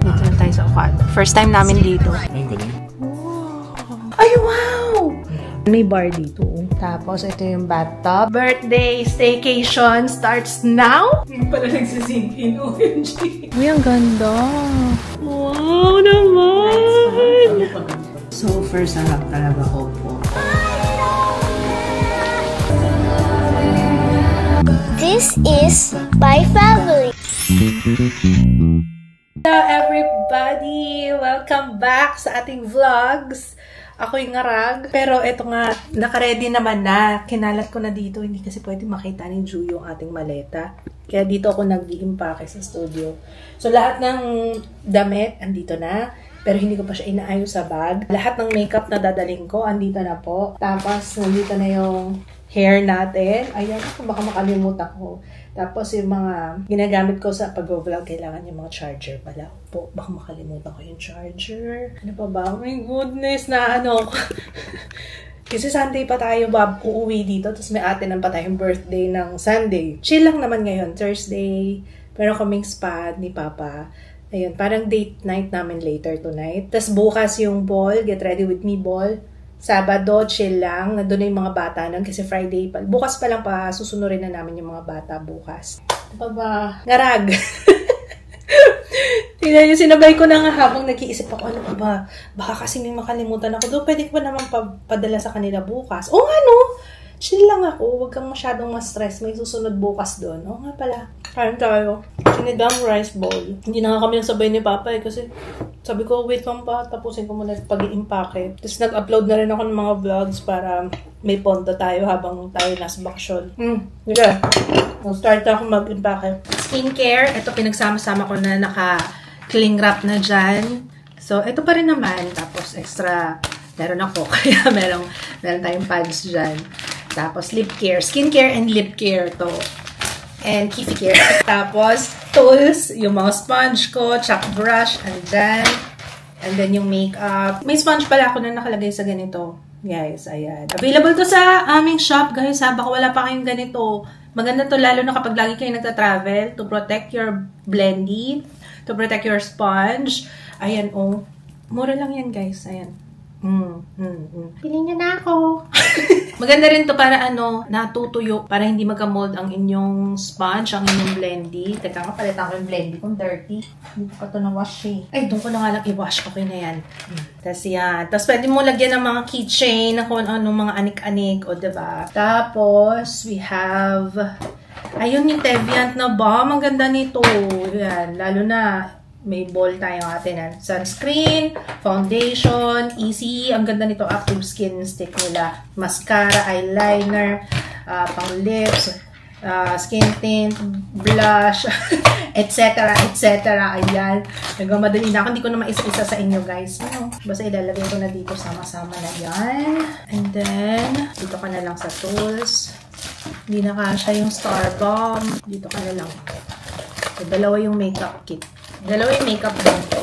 Dito na tayo sa Ocado. First time namin dito. Ay, galing. Ay, wow! May bar dito. Tapos, ito yung bathtub. Birthday staycation starts now? Hindi pala nagsisink in. OMG. Uy, ang ganda. Wow naman! So, first harap talaga ko po. This is my family. Hello everybody! Welcome back sa ating vlogs. Ako yung ngarag. Pero eto nga, nakaready naman na. Kinalat ko na dito. Hindi kasi pwede makita ni Ju yung ating maleta. Kaya dito ako nag-i-impake sa studio. So lahat ng damit, andito na. Pero hindi ko pa siya inaayos sa bag. Lahat ng makeup na dadaling ko, andito na po. Tapos, nandito na yung hair natin. Ayan, baka makalimutan ko. Tapos, yung mga ginagamit ko sa pag-vlog, kailangan yung mga charger pala. Po, baka makalimutan ko yung charger. Ano pa ba? Oh my goodness, na ano ko. Kasi Sunday pa tayo uuwi dito. Tapos may atin pa tayong birthday ng Sunday. Chill lang naman ngayon. Thursday. Pero kaming spa ni Papa. Ayun, parang date night namin later tonight. Tapos bukas yung ball, get ready with me ball. Sabado, chill lang. Nandun na yung mga bata nun kasi Friday pa. Bukas pa lang pa, susunurin na namin yung mga bata bukas. Ano pa ba? Ngarag! Tingnan nyo, sinabay ko na nga habang nag-iisip ako, ano pa ba? Baka kasi may makalimutan ako doon. Pwede ko ba naman padala sa kanila bukas? O ano? Chill lang ako. Huwag kang masyadong ma-stress. May susunod bukas doon. O nga pala. Kain tayo. Sinidang rice bowl. Hindi na nga kami nasabay ni Papa kasi sabi ko, wait lang pa. Tapusin ko muna pag-i-impake. Tapos nag-upload na rin ako ng mga vlogs para may ponto tayo habang tayo nasa bakasyon. Yeah. Start ako mag-impake. Skincare. Ito pinagsama-sama ko na naka-cling wrap na dyan. So, ito pa rin naman. Tapos extra meron ako. Kaya meron tayong pads dyan. Tapos, lip care. Skincare and lip care to. And Kifi care. Tapos, tools. Yung mga sponge ko. Chalk brush. Andyan. And then, yung makeup. May sponge pala ako na nakalagay sa ganito. Guys, ayan. Available to sa aming shop, guys. Ha? Baka wala pa kayong ganito. Maganda to lalo na kapag lagi kayo nagta-travel. To protect your blendy. To protect your sponge. Ayan, oh. Mura lang yan, guys. Ayan. Pili niyo na ako. Maganda rin to para natutuyo, para hindi magka-mold ang inyong sponge, ang inyong blendy. Teka nga, palitan ko yung blendy kung dirty. Hindi ko pa ito na-wash eh. Ay, doon ko na nga lang i-wash. Okay na yan. Tapos yan. Tapos pwede mo lagyan ng mga keychain na kung anong mga anik-anik. O diba? Tapos, we have ayun yung Teviant na ba? Maganda nito. Yan. Lalo na may ball tayo atin. Sunscreen, foundation, easy. Ang ganda nito, active skin stick nila. Mascara, eyeliner, pang lips, skin tint, blush, etc. etc. Ayan. Nagmamadali na ako. Hindi ko na maisa-isa sa inyo, guys. Basta ilalagay ko na dito. Sama-sama na yan. And then, dito ka na lang sa tools. Hindi na kasha yung Star Bomb. Dito ka na lang. So, dalawa yung makeup kit. Dalawa yung makeup dito.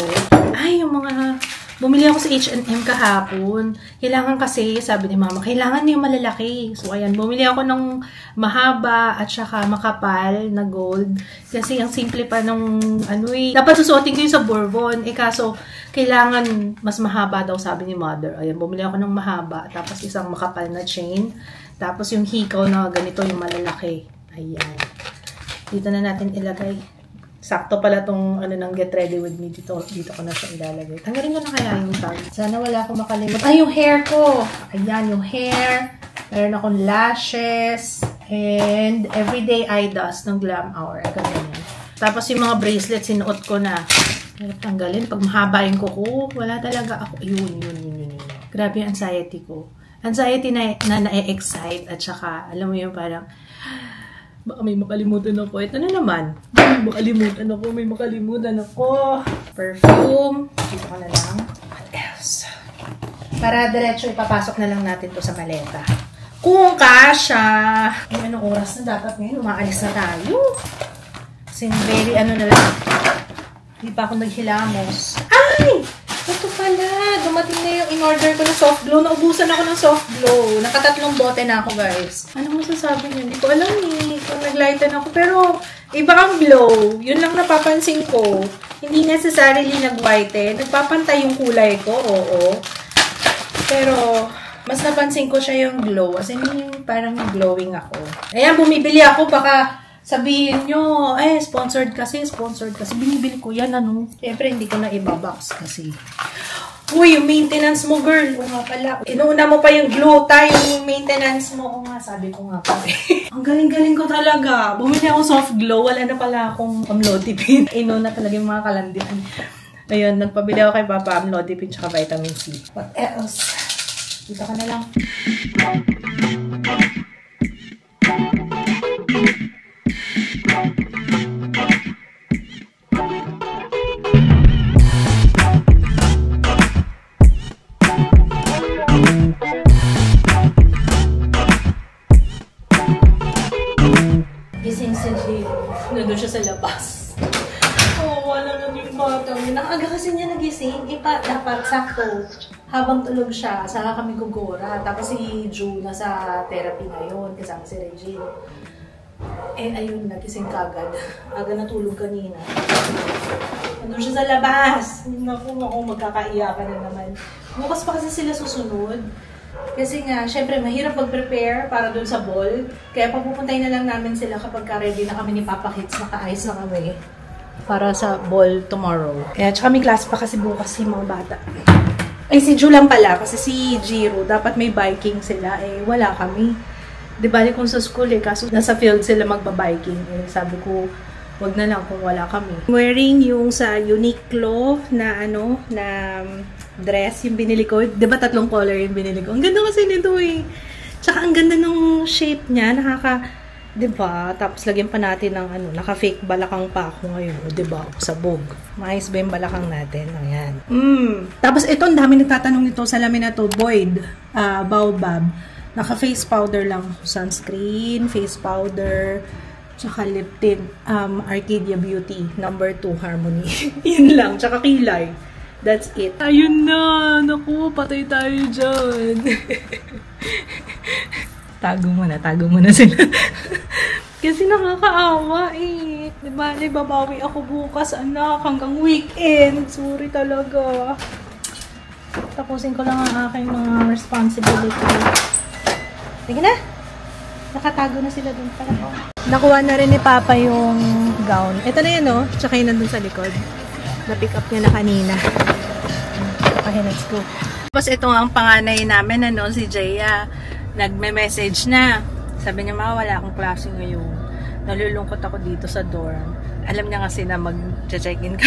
Ay, yung mga bumili ako sa H&M kahapon. Kailangan kasi, sabi ni Mama, kailangan yung malalaki. So, ayan, bumili ako ng mahaba at saka makapal na gold. Kasi ang simple pa nung dapat susuotin ko yung sa Bourbon. Kaso, kailangan mas mahaba daw, sabi ni Mother. Ayan, bumili ako ng mahaba. Tapos isang makapal na chain. Tapos yung hikaw na ganito, yung malalaki. Ayan. Dito na natin ilagay. Sakto pala tong ng get ready with me dito ko na siya ilalagay. Tanggalin ko na kaya yung tag. Sana wala akong makalimut. Ay, yung hair ko! Ayan, yung hair. Meron akong lashes. And everyday eye dust ng Glam Hour. Ganyan yan. Tapos yung mga bracelets, sinuot ko na. Tanggalin. Pag mahaba yung kuko, wala talaga ako. Yun. Grabe yung anxiety ko. Anxiety na na-excite. At saka, alam mo yung parang, baka may makalimutan ako. Ito na naman. May makalimutan ako. Perfume. Dito ka na lang. What else? Para diretso ipapasok na lang natin to sa maleta. Kung kasha. Anong oras na dapat ngayon? Umaalis na tayo. Kasi very na lang. Hindi pa ako naghilamos. Ay! Ito pala, dumating na yung in-order ko na soft glow. Naubusan ako ng soft glow. Nakatatlong bote na ako, guys. Ano masasabi niyo? Hindi ko alam eh. Kung naglighten ako. Pero, iba ang glow. Yun lang napapansin ko. Hindi necessarily nag-whiten. Nagpapantay yung kulay ko, oo. Pero, mas napansin ko siya yung glow. As in, parang glowing ako. Ayan, bumibili ako. Baka sabihin nyo, sponsored kasi. Binibili ko yan, ano. Siyempre, hindi ko na ibabox kasi. Uy, yung maintenance mo, girl. O nga pala. Inuuna mo pa yung glow tayo, yung maintenance mo. O nga, sabi ko nga pa. Ang galing-galing ko talaga. Bumili ako soft glow. Wala na pala akong amlodipine. Inuuna talaga yung mga kalandian. Ayun, nagpabili ako kay Papa amlodipine tsaka vitamin C. What else? Dito ka na lang. Gising si Jill. Nandun siya sa labas. Oh, wala na yung bata. Nakaga kasi niya nagising. Dapat sakto. Habang tulog siya, saka kami gugura. Tapos si Ju nasa therapy ngayon. Kasama si Regine. Ayun, nagising kagad. Aga natulog kanina. Nandun siya sa labas. Naku, magkakaiyakan na naman. Bukas pa kasi sila susunod. Kasi nga, syempre, mahirap mag-prepare para dun sa ball. Kaya papupuntay na lang namin sila kapag ready na kami ni Papa Kids, naka-ayos na kami para sa ball tomorrow. Kaya tsaka may class pa kasi bukas yung mga bata. Ay, si Ju lang pala, kasi si Jiro, dapat may biking sila. Wala kami. Di ba, kung sa school kaso nasa field sila magba-biking. Sabi ko, wag na lang kung wala kami. Wearing yung sa Uniqlo na dress yung binili ko. Diba 3 color yung binili ko? Ang ganda kasi nito eh. Tsaka ang ganda ng shape niya. Diba? Tapos lagyan pa natin ng naka-fake balakang pa ako ngayon. Diba? Sabog. Maayos ba yung balakang natin? Ayan. Tapos ito, ang dami nagtatanong nito sa lamin na to. Boyd. Baobab. Naka-face powder lang. Sunscreen, face powder, tsaka lip tint. Arcadia Beauty. No. 2 Harmony. Yun lang. Tsaka kilay. That's it. Ayun na! Naku, patay tayo dyan. Tago mo na sila. Kasi nakakaawa eh. Diba, babawi ako bukas, anak, hanggang weekend. Sorry talaga. Tapusin ko lang ang aking mga responsibility. Sige na! Nakatago na sila dun pala. Nakuha na rin ni Papa yung gown. Ito na yan, oh. Tsaka yun nandun sa likod. Na-pick up niya na kanina. Okay, let's go. Tapos ito ang panganay namin, si Jaya. Nagme-message na. Sabi niya, wala akong klase ngayon. Nalulungkot ako dito sa dorm. Alam niya kasi na mag-check-in ka.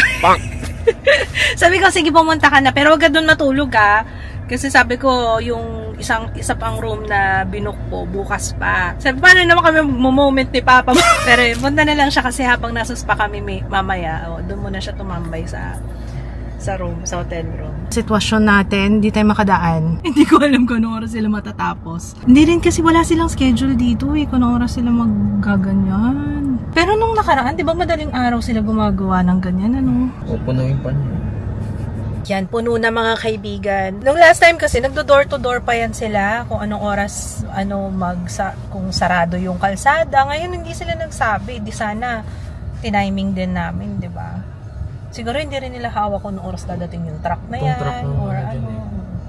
Sabi ko, sige, pumunta ka na. Pero wag ka doon matulog, ha. Kasi sabi ko, yung isa pang room na binook ko, bukas pa. Sabi, paano naman kami moment ni Papa? Pero punta na lang siya kasi habang nasus pa kami mamaya. Doon muna siya tumambay sa room, sa hotel room. Sitwasyon natin, hindi tayo makadaan. Hindi ko alam kung anong oras sila matatapos. Hindi rin kasi wala silang schedule dito kung anong oras sila maggaganyan. Pero nung nakaraan, di ba madaling araw sila gumagawa ng ganyan, punuin pa niya. Yan, puno na mga kaibigan. Nung last time kasi, nagdo-door to door pa yan sila kung anong oras, kung sarado yung kalsada. Ngayon, hindi sila nagsabi. Di sana, tiniming din namin, di ba? Siguro hindi rin nila hawak kung anong oras dadating yung truck na yan. Or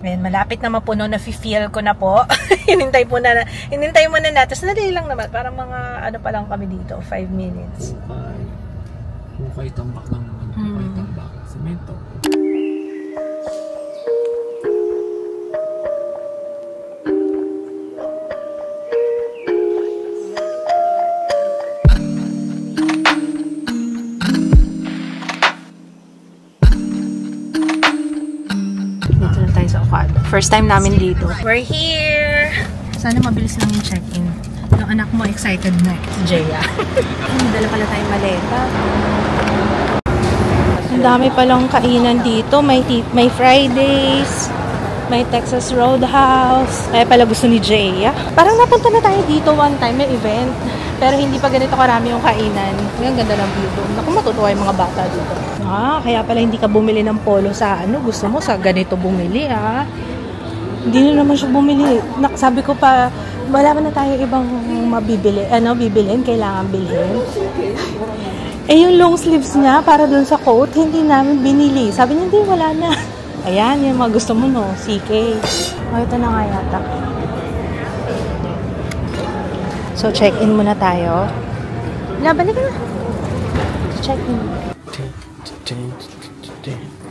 Ayan, malapit na mapuno. Na-feel ko na po. Hinintay muna natin. Tapos nadali lang naman. Parang mga, pa lang kami dito. 5 minutes. Hukay tambak lang naman. Hukay tambak. Semento. First time namin dito. We're here! Sana mabilis lang yung check-in. Yung anak mo excited na, si Jaya. Dala pala tayong maleta. Ang dami palang kainan dito. May Fridays. May Texas Roadhouse. Kaya pala gusto ni Jaya. Parang napunta na tayo dito one time, may event. Pero hindi pa ganito karami yung kainan. Ang ganda ng view doon. Naku, matutuwa yung mga bata dito. Kaya pala hindi ka bumili ng polo sa ano. Gusto mo sa ganito bumili, ha? Hindi na naman siya bumili. Sabi ko pa, wala na tayo ibang mabibili. Bibilin? Kailangan bilhin. Yung long sleeves niya, para dun sa coat, hindi namin binili. Sabi niya, hindi, wala na. Ayan, yung mga gusto mo, no? CK. Ito na nga yata. So, check-in muna tayo. Balik ka na. Check-in.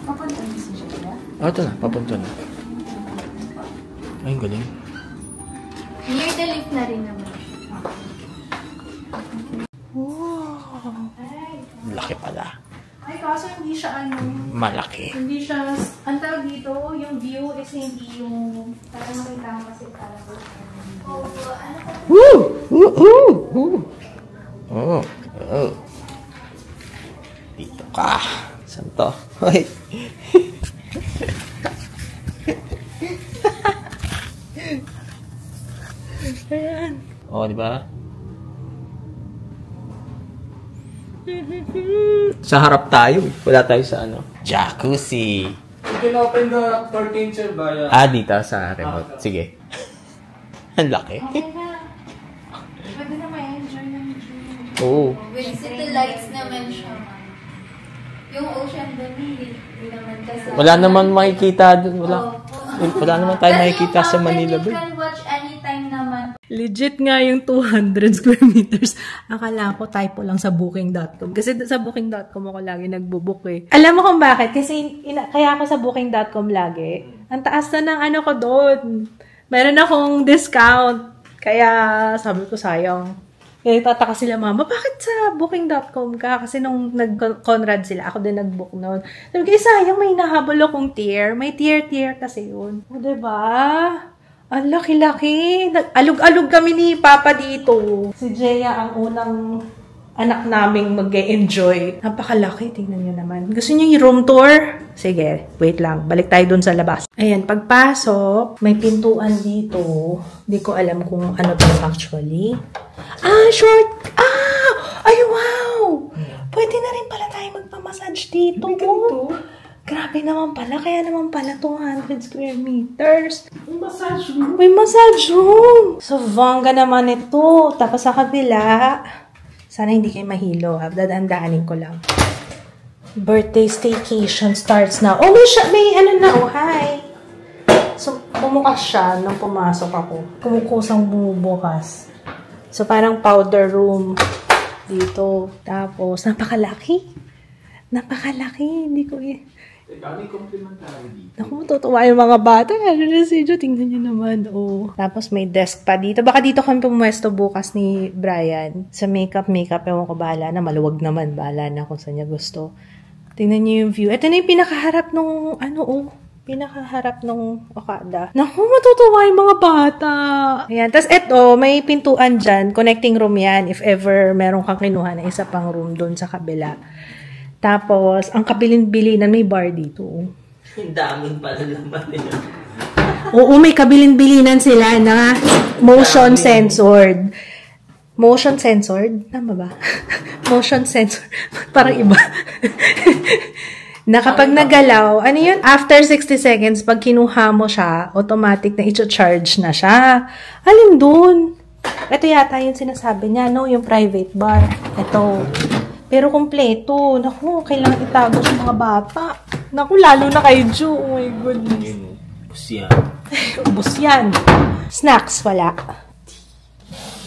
Papunta na si Jaya? Ito na, papunta na. Ay, galing. Near the lift na rin naman. Wow. Laki pala. Ay, kaso hindi siya Malaki. hindi siya, ang tawag dito, yung view is hindi yung, parang makita mo kasi parang Dito ka. Saan to? Hoy. Ayan. Di ba? Sa harap tayo. Wala tayo sa jacuzzi. You can open the curtain, sir, via... dito sa remote. Sige. Ang laki. Okay na. Pwede na ma-enjoy ng view. Oo. With city lights naman siya. Yung ocean doon, hindi naman kasi. Wala naman makikita doon. Wala naman tayo makikita sa Manila. You can watch anytime naman. Legit nga yung 200 square meters. Akala ko typo lang sa booking.com. Kasi sa booking.com ako lagi nagbo-book eh. Alam mo kung bakit? Kasi kaya ako sa booking.com lagi. Ang taas na ng ko doon. Meron akong discount. Kaya sabi ko sayang. Kaya tataka sila, mama, bakit sa booking.com ka? Kasi nung nag-Conrad sila, ako din nag-book noon. Sabi ko, sayang may nahabol akong tier. May tier kasi yun. O, diba? Ang laki-laki. Alug-alug kami ni Papa dito. Si Jaya ang unang anak naming mag-enjoy. Napakalaki. Tingnan nyo naman. Gusto nyo yung room tour? Sige, wait lang. Balik tayo dun sa labas. Ayan, pagpasok, may pintuan dito. Hindi ko alam kung ano to actually. Short! Ay, wow! Pwede na rin pala tayo magpamassage dito. Grabe naman pala. Kaya naman pala 200 square meters. May massage room. May massage room. So, bongga naman ito. Tapos sa kabila, sana hindi kayo mahilo. Dadaan-daanin ko lang. Birthday staycation starts now. Oh, may hi. So, bumukas siya nung pumasok ako. Kumukusang bumubukas. So, parang powder room dito. Tapos, napakalaki. Hindi ko Kami complimentary dito. Naku, matutuwa yung mga bata. Ano na si Jo? Tingnan nyo naman. Tapos may desk pa dito. Baka dito kami pumuesto bukas ni Brian. Sa makeup. Ewan ko, bahala na. Maluwag naman. Bahala na kung saan niya gusto. Tingnan nyo yung view. Ito na yung pinakaharap nung, pinakaharap nung Okada. Naku, matutuwa yung mga bata. Ayan. Tapos eto, may pintuan dyan. Connecting room yan. If ever meron kang kinuha na isa pang room doon sa kabila. Tapos, ang kabilin-bilinan, may bar dito. Ang daming pala naman nila. Oo, may kabilin-bilinan sila na motion censored. Motion censored? Tama ba? Motion censored. Parang iba. Na kapag nagalaw, ano yun? After 60 seconds, pag kinuha mo siya, automatic na i-charge na siya. Alin dun? Ito yata yung sinasabi niya, no? Yung private bar. Ito. Pero kumpleto. Naku, kailangan itago sa mga bata. Naku, lalo na kay Ju. Oh my goodness. Ubus yan. Ubus yan. Snacks, wala.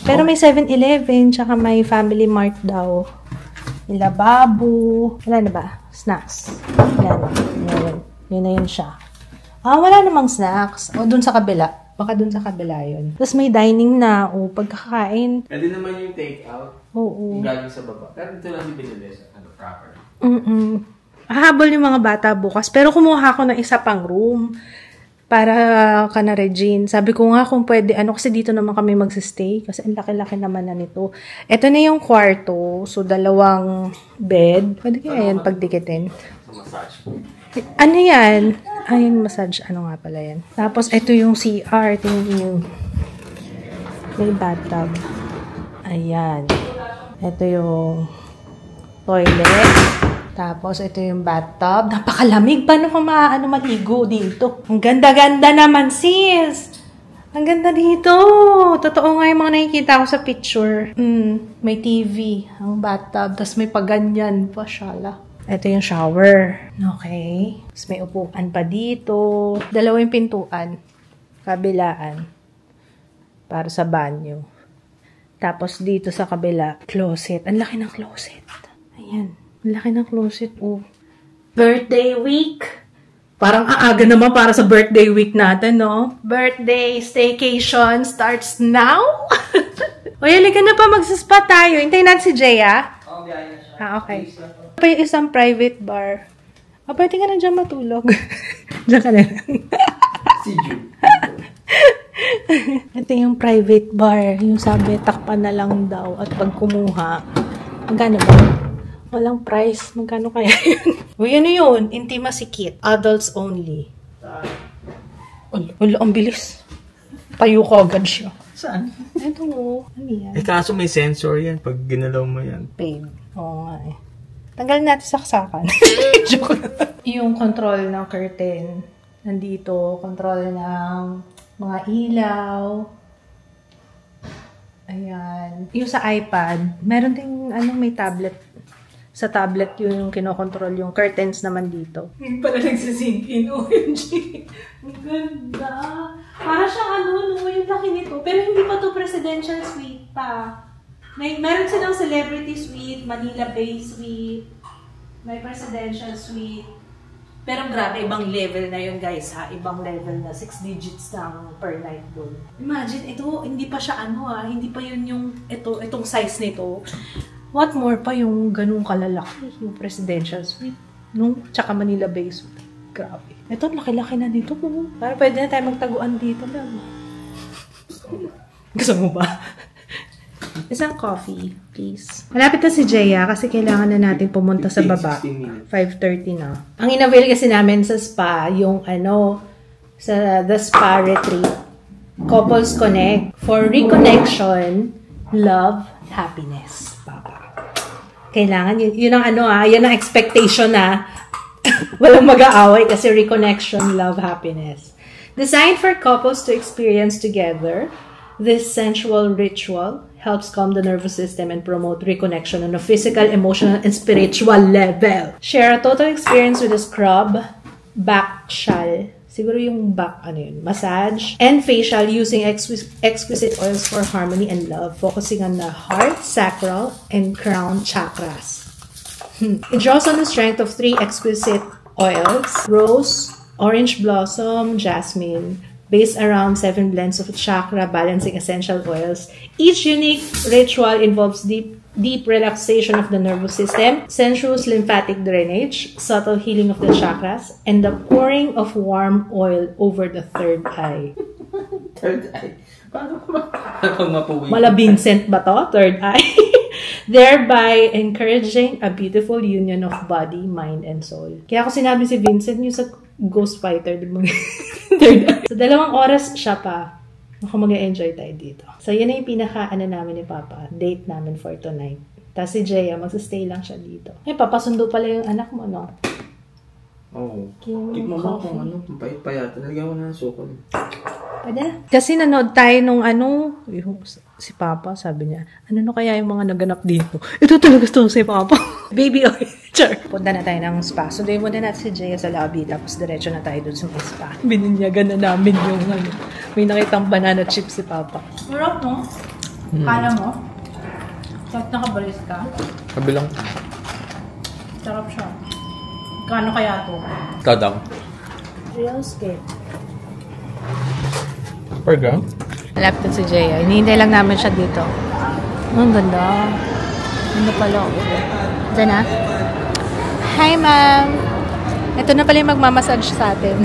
Pero may 7-Eleven, tsaka may Family Mart daw. May lababo. Wala na ba? Snacks. Yan. Yun na yun siya. Wala namang snacks. O, dun sa kabila. Baka dun sa kabila yun. Tapos may dining na. O, pagkakain. Pwede naman yung take-out. Oo. Yung galing sa baba. Pero ito lang yung binili sa proper. Hahabol yung mga bata bukas. Pero kumuha ko ng isa pang room. Para ka na, Regine. Sabi ko nga kung pwede, kasi dito naman kami magsistay. Kasi ang laki-laki naman na nito. Ito na yung kwarto. So, 2 bed. Pwede kaya yan pagdikitin. Massage. Ano yan? Ay, yung massage. Ano nga pala yan? Tapos, ito yung CR. Ito yung may bathtub. Ayan. Ito yung toilet. Tapos, ito yung bathtub. Napakalamig. Paano ka maligo dito? Ang ganda-ganda naman, sis! Ang ganda dito! Totoo nga yung mga nakikita ko sa picture. May TV. Ang bathtub. Tapos may paganyan pa, shala. Ito yung shower. Okay. Tapos may upuan pa dito. Dalawa yung pintuan. Kabilaan. Para sa banyo. Tapos dito sa kabila, closet. Ang laki ng closet. Ayan. Ang laki ng closet. Oh. Birthday week. Parang aaga naman para sa birthday week natin, no? Birthday staycation starts now. O, halika na pa. Magsaspa tayo. Hintayin natin si Jay, ah. Okay. Pa yung isang private bar. Pwede ka na dyan matulog. Diyan ka na lang. Si Ju. Ito yung private bar. Yung sabi, takpan na lang daw. At pag kumuha, magkano ba? Walang price. Magkano kaya yun? Uy, ano yun? Intimacy kit. Adults only. Wala, ang bilis. Tayo ko agad siya. Saan? Ito mo. Ano yan? Kaso may sensor yan pag ginalaw mo yan. Paid. Oo nga eh. Tanggalin natin saksakan. Joke. Yung control ng curtain. Nandito. Control ng mga ilaw. Ayan. Yung sa iPad, meron ding may tablet. Sa tablet yung kinokontrol yung curtains naman dito. Hindi pala nagsisink in. OMG. Ang ganda. Para siyang yung laki nito. Pero hindi pa to presidential suite pa. Meron silang celebrity suite, Manila Bay suite, may presidential suite. Pero grabe, ibang level na yun guys ha. Ibang level na. 6 digits lang per night doon. Imagine, ito, hindi pa siya hindi pa yun yung, itong size nito. What more pa yung ganung kalalaki, yung presidential suite. Tsaka Manila Bay suite. Grabe. Ito, laki-laki na dito. Para pwede na tayo magtaguan dito lang. Gusto mo ba? Isang coffee, please. Malapit na si Jaya kasi kailangan na natin pumunta sa baba. 5:30 na. Ang inavail kasi namin sa spa, yung sa The Spa Retreat. Couples Connect. For reconnection, love, happiness. Kailangan, yun ang yan ang expectation na walang mag-aaway kasi reconnection, love, happiness. Designed for couples to experience together, this sensual ritual helps calm the nervous system and promote reconnection on a physical, emotional, and spiritual level. Share a total experience with a scrub, back shawl, siguro yung back, massage, and facial using exquisite oils for harmony and love, focusing on the heart, sacral, and crown chakras. It draws on the strength of 3 exquisite oils: rose, orange blossom, jasmine, based around 7 blends of chakra balancing essential oils. Each unique ritual involves deep relaxation of the nervous system, sensuous lymphatic drainage, subtle healing of the chakras, and the pouring of warm oil over the third eye. Third eye? Paano pag mapuwi? Mala Vincent ba to? Third eye? Thereby encouraging a beautiful union of body, mind, and soul. Kaya ako sinabi si Vincent yung sa Ghost Fighter, di mo third eye. So, 2 oras siya pa. Ako mag-enjoy tayo dito. So, yun na yung namin ni Papa. Date namin for tonight. Tapos si Jaya, magsastay lang siya dito. Ay, papasundo pala yung anak mo, no? Oo. Keep mo ba kung pahit pa yata. Nalagyan ko na ng sukol. Pwede na. Kasi nanood tayo nung si Papa, sabi niya, kaya yung mga naganap dito? Ito talaga gusto si Papa. Baby oil. Sure. Punta na tayo ng spa. Sunduin muna natin si Jaya sa lobby, tapos diretso na tayo dun sa spa. Bininyagan na namin yung may nakitang banana chips si Papa. Sarap, no? Kala mo? Sarap nakabalis ka? Kabilang. Sarap siya. Kano kaya to? Ikaw daw. Real skin. Per gram? Malapit si Jaya. Hinihintay lang namin siya dito. Ang ganda. Ganda pala. Diyan na? Hi, ma'am! Ito na pala yung magmamassage sa atin.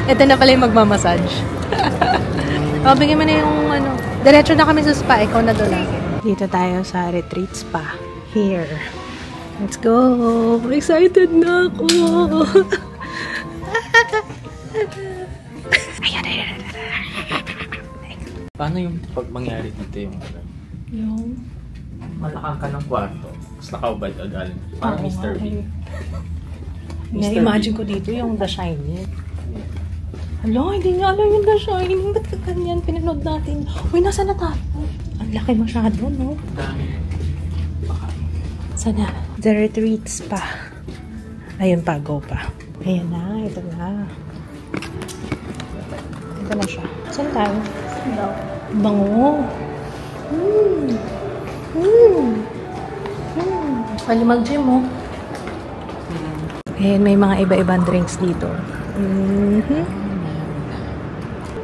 Ito na pala yung magmamassage. Bigyan mo na yung Diretso na kami sa spa. Ikaw na doon. Dito tayo sa retreat spa. Here. Let's go! Excited na ako! Paano yung pag mangyari dito yung Yung? malakang ka ng kwarto, tapos nakaubad agad. Parang Mr. Bean. Na-imagine ko dito yung The Shining. Hala, hindi nga alam yung The Shining. Ba't ka ganyan? Pinanood natin. Uy, nasa na tayo? Ang laki masyado, no? Dami. Sana. The Retreats pa. Ayun pa, go pa. Ayan na, ito na. Ito na siya. Saan tayo? Bango. Pwede mag-gym, oh. Ayan, may mga iba-ibang drinks dito.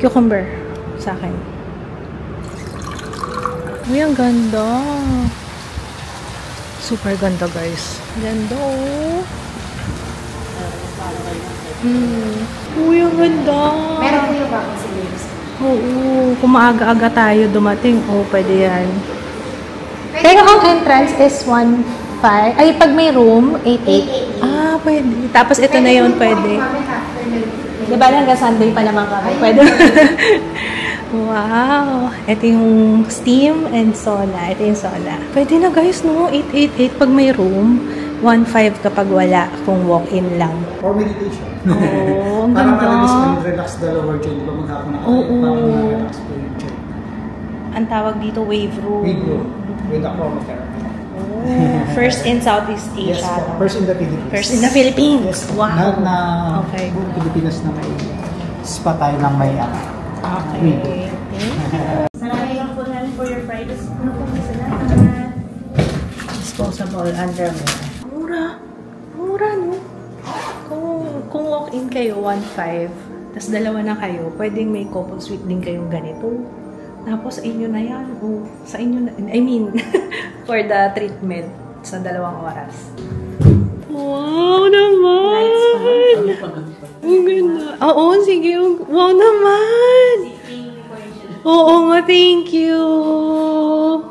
Cucumber sa akin. Uy, ang ganda. Super ganda, guys. Ganda, oh. Uy, ang ganda. Meron po yung bakit si James. Oo, kung maaga-aga tayo dumating, pwede yan. Pero ang entrance is 1.5. Ay, pag may room, 8.8. Ah, pwede. Tapos ito na yun, pwede. Diba hanggang Sunday pa naman kami? Pwede. Wow. Ito yung steam and sauna. Ito yung sauna. Pwede na guys, no? 8.88 pag may room. 1.5 kapag wala, kung walk-in lang. Or meditation. Oo, ang parang ganda. relax the lower jaw, di ba maghapon na Oo. parang relax po yung jaw. Ang tawag dito, wave room. Wave room with aromatherapy. Oh, first in Southeast Asia. Yes po. First in the Philippines. First in the Philippines. Yes po. Wow. Lahat na Okay. buong Pilipinas na may spa tayo ng may Okay. Salamat po namin for your Fridays. Ano po gusto na? Disposable underwear. Mura. Mura, no? Kung walk-in kayo, 1.5, tapos dalawa na kayo, pwedeng may couple suite din kayong ganito. Tapos, sa inyo na yan. O, sa inyo na, I mean, for the treatment sa 2 oras. Wow naman! Ang ganda. Oo, sige. Wow naman! Oo nga, thank you!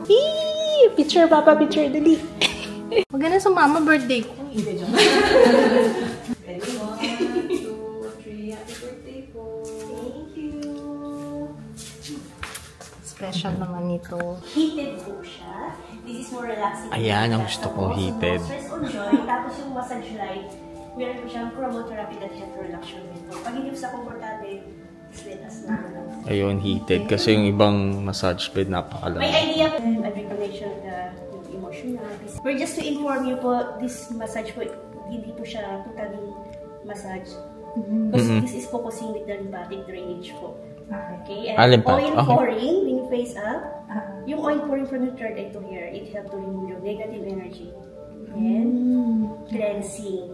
Eee! Picture, Papa, picture, dali. Huwag ka na sumama, birthday ko. Hindi, dyan. 1, 2, 3, happy birthday po. Thank you. Special naman ito. Heated po siya. This is more relaxing. Ayan, ang gusto ko, heated. Stress on joint. Tapos yung massage light, meron po siyang chromotherapy that help relax your mental. Pag hindi mo sa komportable, let us know. Ayun, heated. Kasi yung ibang massage bed, napakalamig. May idea po and reconnection with emotional. We're just to inform you po, this massage po, hindi po siya totally massage. Because this is focusing with the lymphatic drainage po. Okay, and lymphatic. oil Okay. pouring, when you face up, yung oil pouring from the third eye to here, it helps to remove your negative energy. And cleansing.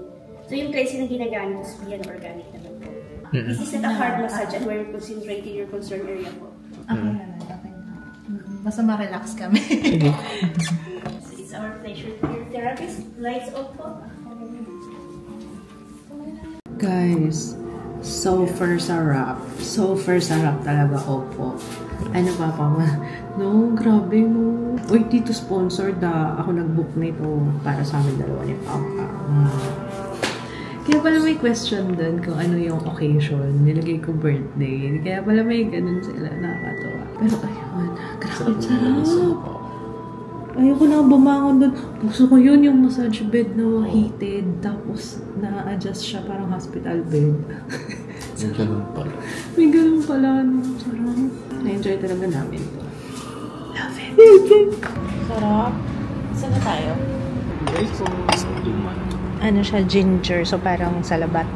So yung cleansing na ginagamit is be an organic naman po. This is not a hard massage and where you're concentrating your concern area po. Okay na. Basta ma-relax kami. So it's our pleasure to your therapist. Lights off po. Guys, super sarap. Super sarap talaga, opo. Ano pa pa? No, grabe no. Uy, dito sponsored ako nag-book nito para sa amin dalawa ni Papa. Kaya pala may question dun kung ano yung occasion. Nilagay ko birthday. Kaya pala may ganun sila. Nakakatawa. Pero ayun, grabe sarap. Ayoko na bumangon dun. Gusto ko yun yung massage bed na heated. Tapos na-adjust siya parang hospital bed. May ganun pala. May ganun pala. No? Sarap. Na-enjoy talaga namin to. Love it. Sarap. Saan na tayo? Ano siya, ginger. So, parang salabat.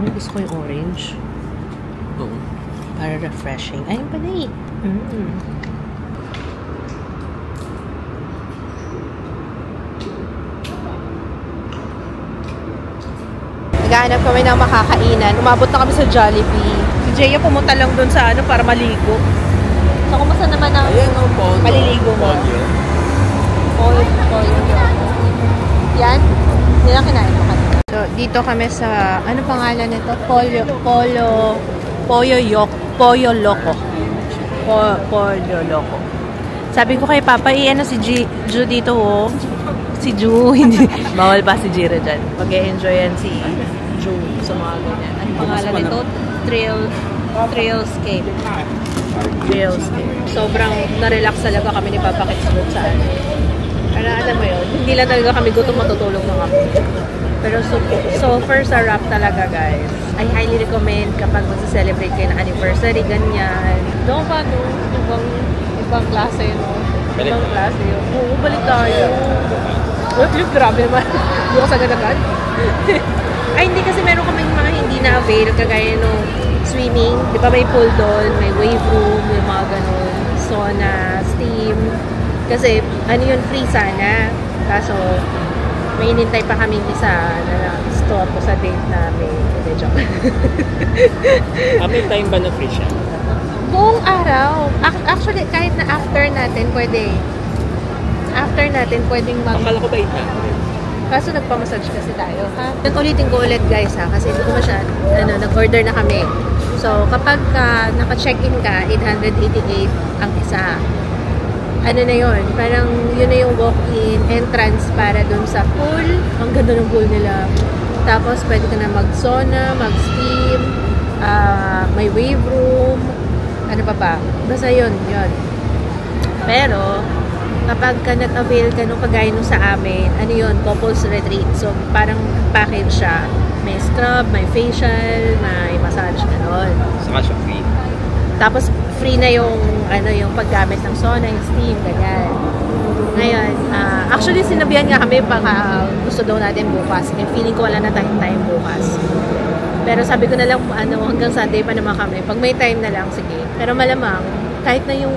Ay, gusto ko yung orange. Para refreshing. Ayun pala eh. Naghahanap kami ng makakainan. Umabot na kami sa Jollibee. Si Jaya pumunta lang doon sa para maligo. So, kumusta naman ang maliligo mo? Yan? Hindi na kinain mo kanina. So, dito kami sa, ano pangalan nito? Pollo Loco. Sabi ko kay Papa, ano si Ju dito, oh. Si Ju, hindi. Bawal ba si Jira dyan? Mag-e-enjoy yan si Ju sa mga ganyan. Ano pangalan nito? Trailscape. Sobrang na-relax talaga kami ni Papa Kits doon sa ano. Para alam mo yun, hindi lang talaga kami gutom, matutulog na kami. Pero so far sarap talaga, guys. I highly recommend kapag mag-celebrate kayo ng anniversary, ganyan. Doon pa, no? Ibang klase, no? Ibang klase yun. Oo, balik tayo. Grabe naman. Hindi ko sagad-agad. Ay, hindi kasi meron kaming mga hindi na-avail, kagaya no swimming. Di ba may pool doon, may wave room, may mga ganun. Sauna, steam. Kasi, ano yun, free sana. Kaso, may inintay pa kami isa na stop ko sa date namin. Hindi, joke. May time ba na free siya? Buong araw. Actually, kahit na after natin, pwede. After natin, pwedeng Akala ko ba ito? Kaso nagpamassage kasi tayo, ha? Ulitin ko ulit, guys, ha? Kasi hindi ko masyad, nag-order na kami. So, kapag naka-check-in ka, 888 ang isa. Ano na yun? Parang yun na yung walk-in entrance para dun sa pool. Ang ganda ng pool nila. Tapos, pwede ka na mag-sauna, mag-steam, may wave room, ano pa ba? Basta yun. Pero, kapag ka nag-avail ka nung kagaya nung sa amin, ano yun, couples retreat. So, parang package siya. May scrub, may facial, may massage, gano'n. Saka siya free. Tapos, free na yung, yung paggamit ng sauna, yung steam, ganyan. Ngayon, actually, sinabihan nga kami baka gusto daw natin bukas. Yung feeling ko wala na tayong time bukas. Pero sabi ko na lang, hanggang Sunday pa naman kami. Pag may time na lang, sige. Pero malamang, kahit na yung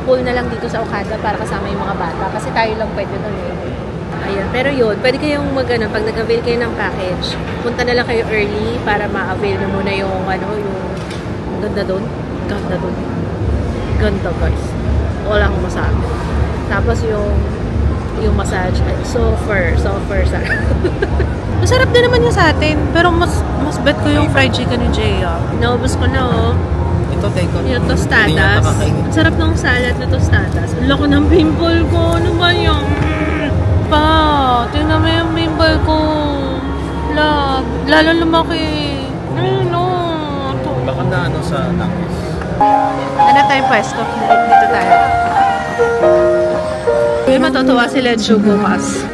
pool na lang dito sa Okada para kasama yung mga bata. Kasi tayo lang pwede doon eh. Ayan. Pero yun, pwede kayong pag nag-avail kayo ng package, punta na lang kayo early para ma-avail na muna yung, yung ganda doon. Ganda, guys. Wala akong masabi. Tapos yung massage, ay, super sarap. Masarap din naman yung sa atin. Pero mas bet ko yung fried chicken ni Jay. Naubos ko na, oh. Yung tostadas. Sarap ng salad na tostadas. Ang lako ng pimple ko. Ano ba yun? Pa, tingnan mo yung pimple ko. Lalo lumaki. Baka na sa nangis. Ano tayong pwesto? Dito tayo. May matutuwa sila Ju bukas.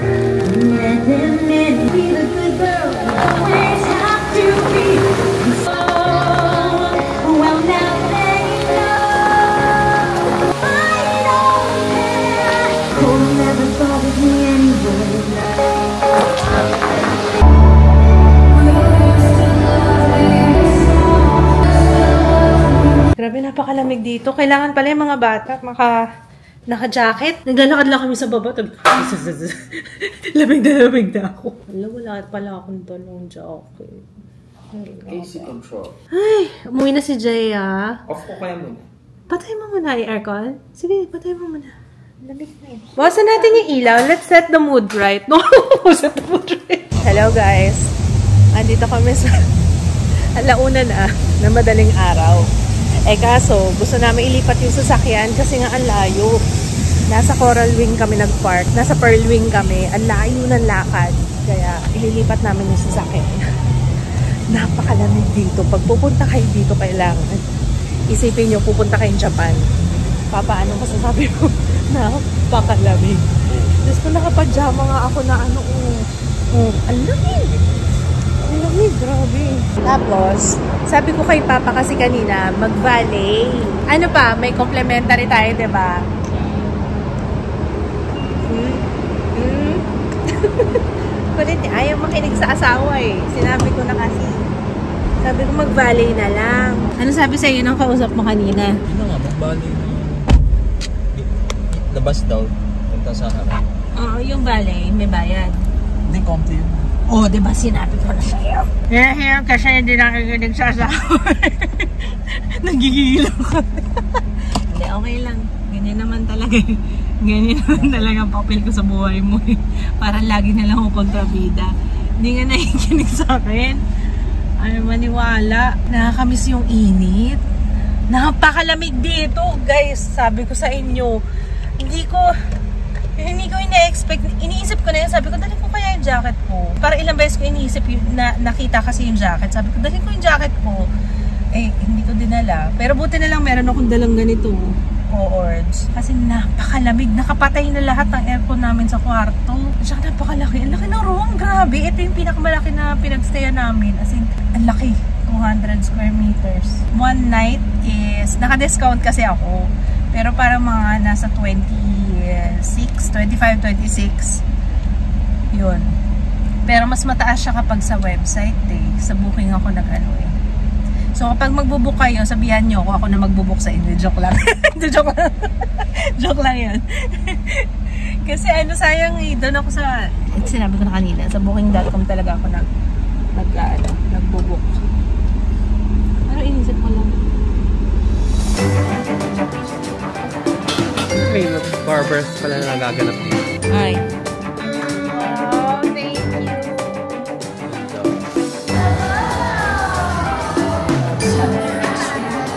Grabe, napakalamig dito. Kailangan pala yung mga bata naka-jacket. Naglalakad lang kami sa baba. Lamig na ako. Wala pala akong talong jacket. AC control. Ay, umuwi na si Jay, ah. Off ko kaya muna. Patay mo muna yung aircon. Sige, patay mo muna. Lamig na eh. Bawasan natin yung ilaw. Let's set the mood right. No, set the mood right. Hello, guys. Andito kami sa alauna na madaling araw. Eh kaso, gusto namin ilipat yung sasakyan kasi nga ang layo. Nasa Coral Wing kami nag-park. Nasa Pearl Wing kami. Ang layo ng lakad. Kaya ililipat namin yung sasakyan. Napakalamig dito. Pag pupunta kayo dito, kailangan isipin nyo, pupunta kayong Japan. Papaano kasi sabi mo, napakalamig. Diyos ko, nakapajama nga ako na ang lamig. Ang lamig, grabe. Tapos, sabi ko kay Papa kasi kanina, mag-valet. Ano pa, may complimentary tayo, diba? Kulit, ayaw makinig sa asawa eh. Sinabi ko na kasi. Sabi ko mag-valet na lang. Ano sabi sa'yo nang kausap mo kanina? Ano nga, mag-valet na. Labas daw, punta sa harap. Oo, yung valet, may bayad. Hindi, konti yun. Oh, di ba sinabi ko na sa'yo? Hirap kasi hindi nakikinig sa asawa. Nagigigil ako. Hindi, okay lang. Ganyan naman talaga. Ganyan naman talaga ang papel ko sa buhay mo. Para lagi na lang ako kontrabida. Hindi nga nakikinig sa akin. Ano maniwala. Nakakamiss yung init. Napakalamig dito, guys. Sabi ko sa inyo. hindi ko ina-expect. Iniisip ko na yun. Sabi ko, dali ko kaya yung jacket ko. Para ilang beses ko iniisip yun, nakita kasi yung jacket. Sabi ko, dali ko yung jacket ko. Eh, hindi ko dinala. Pero buti na lang meron akong dalang ganito. Co-ords. Kasi napakalamig. Nakapatay na lahat ng aircon namin sa kwarto. At saka napakalaki. Ang laki ng room. Grabe. Ito yung pinakamalaki na pinagstayan namin. As in, ang laki. 200 square meters. One night is, naka-discount kasi ako. Pero parang mga nasa 25, 26. Yun. Pero mas mataas siya kapag sa website eh. Sa booking ako nag-ano eh. So kapag magbubook kayo, sabihan nyo ako na magbubook sa inyo. Joke lang. Joke lang. Joke lang yun. Kasi ano, sayang eh. Doon ako sa, sinabi ko na kanina, sa booking.com talaga ako nagbubook. Pero inisip ko lang. May barbers pala na nagaganap dito. Ay. Wow, thank you.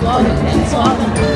Wow, that's awesome.